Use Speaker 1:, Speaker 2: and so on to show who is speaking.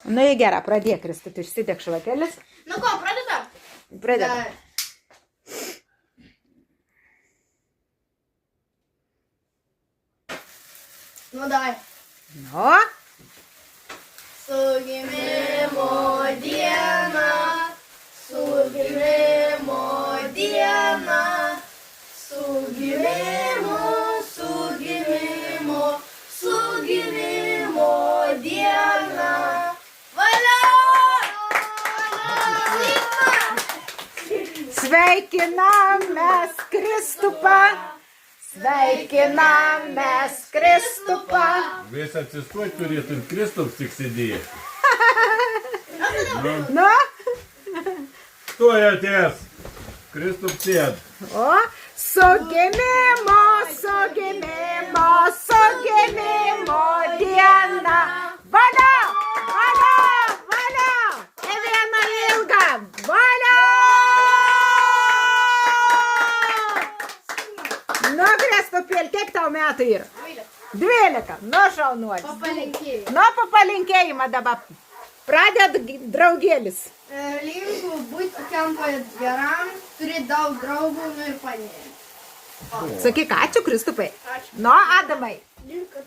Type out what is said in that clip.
Speaker 1: Nu, į gerą, pradėk, Kristut, išsidėk švakelis.
Speaker 2: Nu ko, pradedam?
Speaker 1: Pradėk.
Speaker 2: Nu, dai.
Speaker 1: Nu,
Speaker 2: Su gimimo diena, su gimimo diena, su gimimo, su gimimo, su gimimo diena. Valia!
Speaker 1: sveikinam mes Kristupą. Sveikinam mes Kristupą.
Speaker 3: Vis atsistoj turėtų ir Kristaus tik sėdėję.
Speaker 1: Nu,
Speaker 3: Stoj atės. Kristup sėd.
Speaker 1: o, su gimimo, su gimimo, su gimimo diena. Valio, valio, valio. Ne vieną ilgą. Valio. Nu, Kristupėl, kiek tau metų yra? 12. Nu, šaunuolis.
Speaker 2: Papalinkėjau.
Speaker 1: Nu, papalinkėjimą dabar. Pradėt draugėlis.
Speaker 2: Linku būti tokiam geram, turi daug draugų, nu ir panėti.
Speaker 1: Sakyk, ačiū, Kristupai.
Speaker 2: Ačiū.
Speaker 1: Nu, Adamai.
Speaker 2: Link,